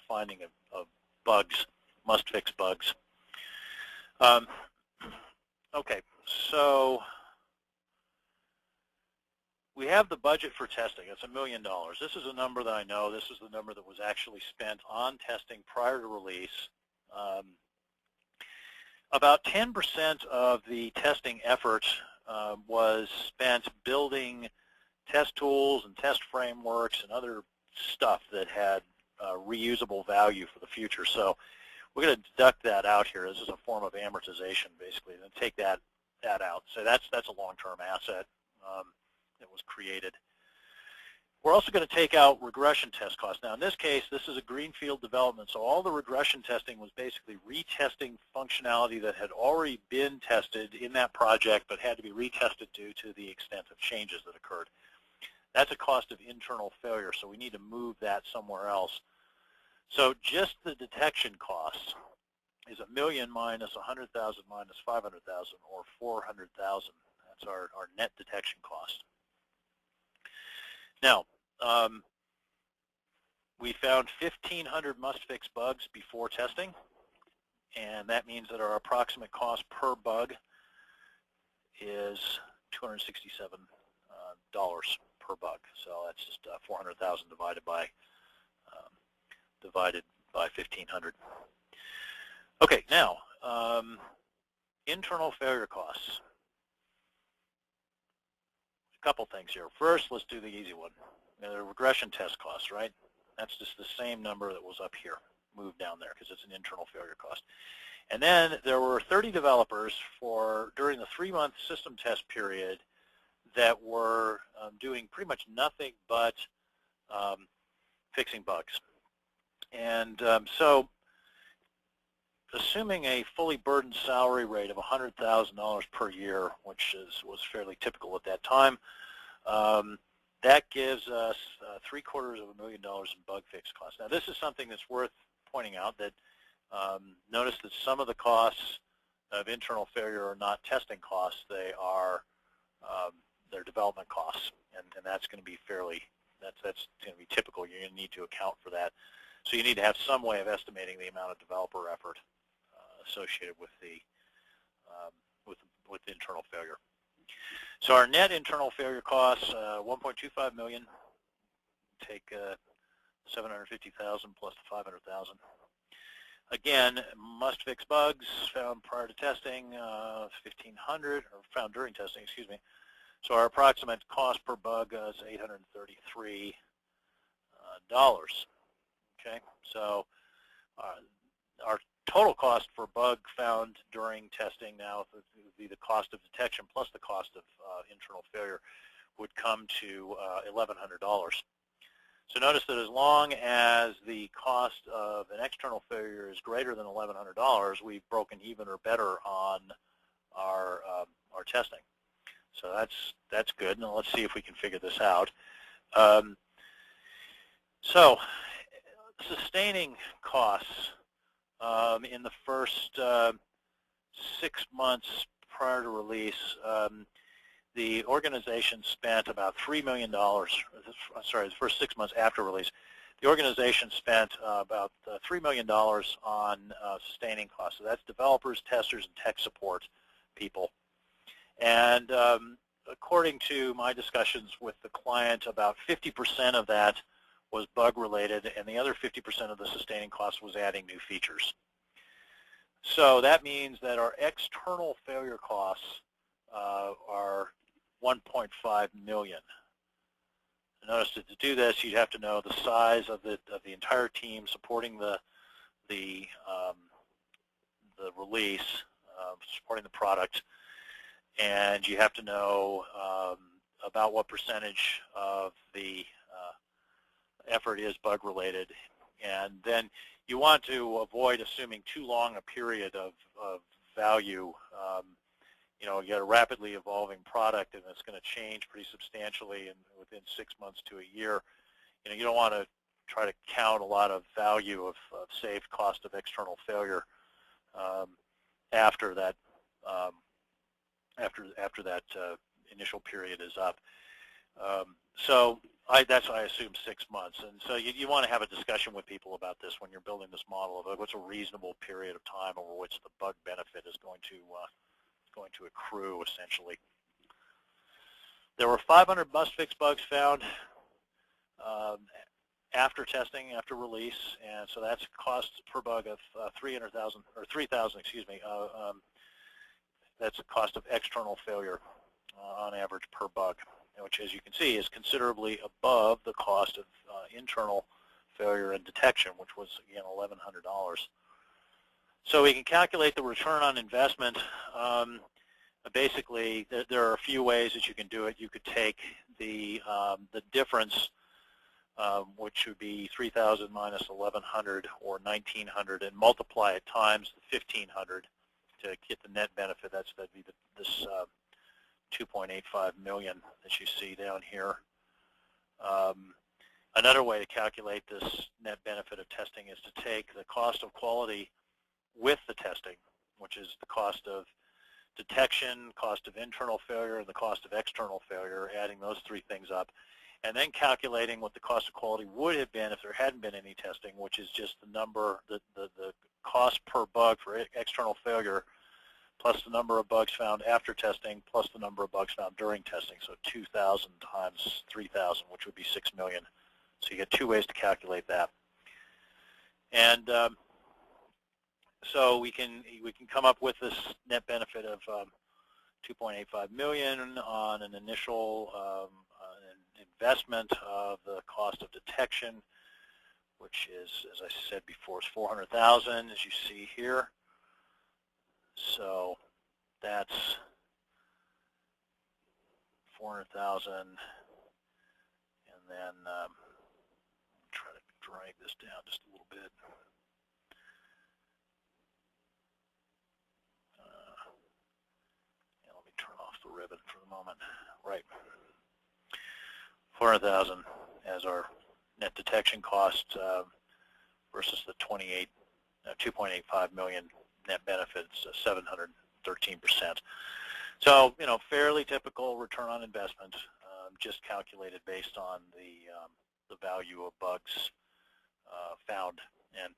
finding of bugs, must-fix bugs. Okay, so we have the budget for testing. It's $1 million. This is a number that I know. This is the number that was actually spent on testing prior to release. About 10% of the testing effort was spent building test tools and test frameworks and other stuff that had reusable value for the future. So we're going to deduct that out here. This is a form of amortization, basically, and take that out. So that's a long-term asset that was created. We're also going to take out regression test costs. Now, in this case, this is a greenfield development, so all the regression testing was basically retesting functionality that had already been tested in that project but had to be retested due to the extent of changes that occurred. That's a cost of internal failure, so we need to move that somewhere else. So just the detection costs is $1 million minus $100,000 minus $500,000, or $400,000. That's our net detection cost. Now, we found 1,500 must-fix bugs before testing, and that means that our approximate cost per bug is $267 per bug. So that's just 400,000 divided by 1,500. Okay, now internal failure costs. A couple things here. First, let's do the easy one. The regression test costs, right? That's just the same number that was up here, moved down there because it's an internal failure cost. And then there were 30 developers during the 3-month system test period that were doing pretty much nothing but fixing bugs. And so assuming a fully burdened salary rate of $100,000 per year, which was fairly typical at that time, that gives us $750,000 in bug fix costs. Now, this is something that's worth pointing out, that notice that some of the costs of internal failure are not testing costs; they are they're development costs, and that's going to be that's going to be typical. You're going to need to account for that. So you need to have some way of estimating the amount of developer effort associated with the with internal failure. So our net internal failure costs, $1.25 million. Take $750,000 plus the $500,000. Again, must-fix bugs found prior to testing, 1,500, or found during testing, excuse me. So our approximate cost per bug is $833. Okay, so our total cost for bug found during testing now would be the cost of detection plus the cost of internal failure would come to $1,100. So notice that as long as the cost of an external failure is greater than $1,100, we've broken even or better on our testing. So that's good. Now let's see if we can figure this out. So sustaining costs in the first 6 months prior to release, the organization spent about $3 million. Sorry, the first 6 months after release, the organization spent about $3 million on sustaining costs. So that's developers, testers, and tech support people. And according to my discussions with the client, about 50% of that was bug-related, and the other 50% of the sustaining cost was adding new features. So that means that our external failure costs are $1.5 million. Notice that to do this, you'd have to know the size of the entire team supporting the release, supporting the product, and you have to know about what percentage of the effort is bug-related, and then you want to avoid assuming too long a period of value. You know, you got a rapidly evolving product, and it's going to change pretty substantially within 6 months to a year. You know, you don't want to try to count a lot of value of saved cost of external failure after that initial period is up. So That's what I assume 6 months. And so you want to have a discussion with people about this when you're building this model of what's a reasonable period of time over which the bug benefit is going to accrue, essentially. There were 500 must-fix bugs found after testing, after release, and so that's cost per bug of 300,000 or 3,000, excuse me. That's a cost of external failure on average per bug, which, as you can see, is considerably above the cost of internal failure and detection, which was, again, $1,100. So we can calculate the return on investment. Basically, there are a few ways that you can do it. You could take the difference, which would be 3,000 minus 1,100 or 1,900, and multiply it times the 1,500 to get the net benefit. That'd be this 2.85 million that you see down here. Another way to calculate this net benefit of testing is to take the cost of quality with the testing, which is the cost of detection, cost of internal failure, and the cost of external failure, adding those three things up, and then calculating what the cost of quality would have been if there hadn't been any testing, which is just the number, the cost per bug for external failure, plus the number of bugs found after testing, plus the number of bugs found during testing. So 2,000 times 3,000, which would be 6 million. So you get two ways to calculate that. And so we can come up with this net benefit of 2.85 million on an initial investment of the cost of detection, which is, as I said before, is 400,000, as you see here. So that's 400,000, and then try to drag this down just a little bit. Let me turn off the ribbon for the moment. Right. 400,000 as our net detection cost versus the 2.85 million net benefits, 713%. So, fairly typical return on investment, just calculated based on the value of bugs found. And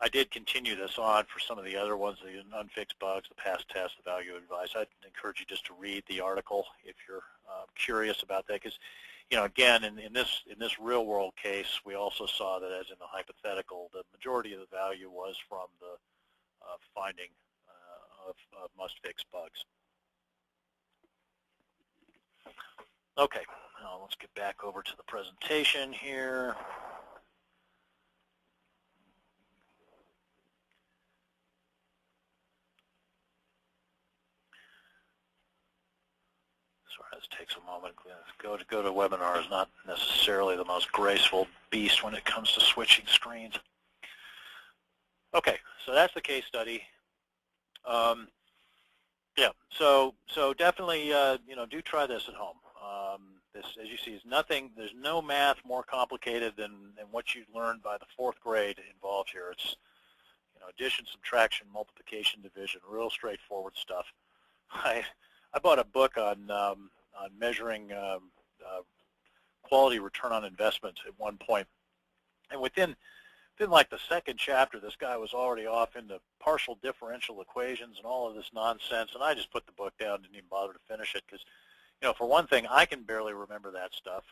I did continue this on for some of the other ones, the unfixed bugs, the past tests, the value of advice. I'd encourage you just to read the article if you're curious about that, because, again, in this real world case, we also saw that, as in the hypothetical, the majority of the value was from the finding of must-fix bugs. Okay, now let's get back over to the presentation here. Sorry, this takes a moment. Go to webinar is not necessarily the most graceful beast when it comes to switching screens. Okay, so that's the case study. Yeah, so definitely, do try this at home. This, as you see, is nothing. There's no math more complicated than what you learned by the 4th grade involved here. It's, addition, subtraction, multiplication, division, real straightforward stuff. I bought a book on measuring quality return on investment at one point, and within like the 2nd chapter, this guy was already off into partial differential equations and all of this nonsense, and I just put the book down, didn't even bother to finish it, because, for one thing, I can barely remember that stuff,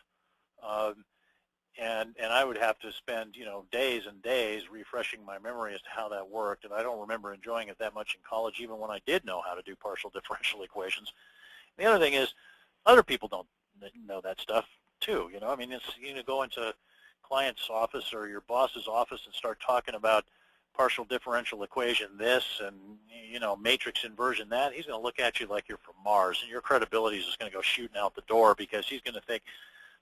and I would have to spend, days and days refreshing my memory as to how that worked, and I don't remember enjoying it that much in college, even when I did know how to do partial differential equations. The other thing is, other people don't know that stuff too. I mean, it's, go into client's office or your boss's office and start talking about partial differential equation this and, matrix inversion that, he's going to look at you like you're from Mars, and your credibility is just going to go shooting out the door, because he's going to think,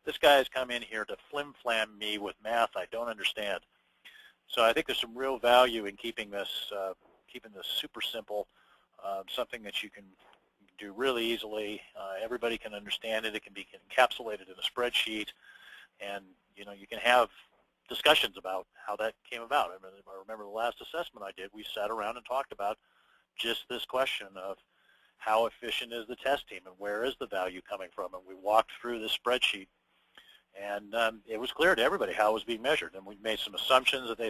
this guy has come in here to flim-flam me with math I don't understand. So I think there's some real value in keeping this super simple, something that you can do really easily. Everybody can understand it. It can be encapsulated in a spreadsheet, and you can have discussions about how that came about. I remember the last assessment I did, we sat around and talked about just this question of how efficient is the test team and where is the value coming from, and we walked through this spreadsheet, And it was clear to everybody how it was being measured. And we made some assumptions that they thought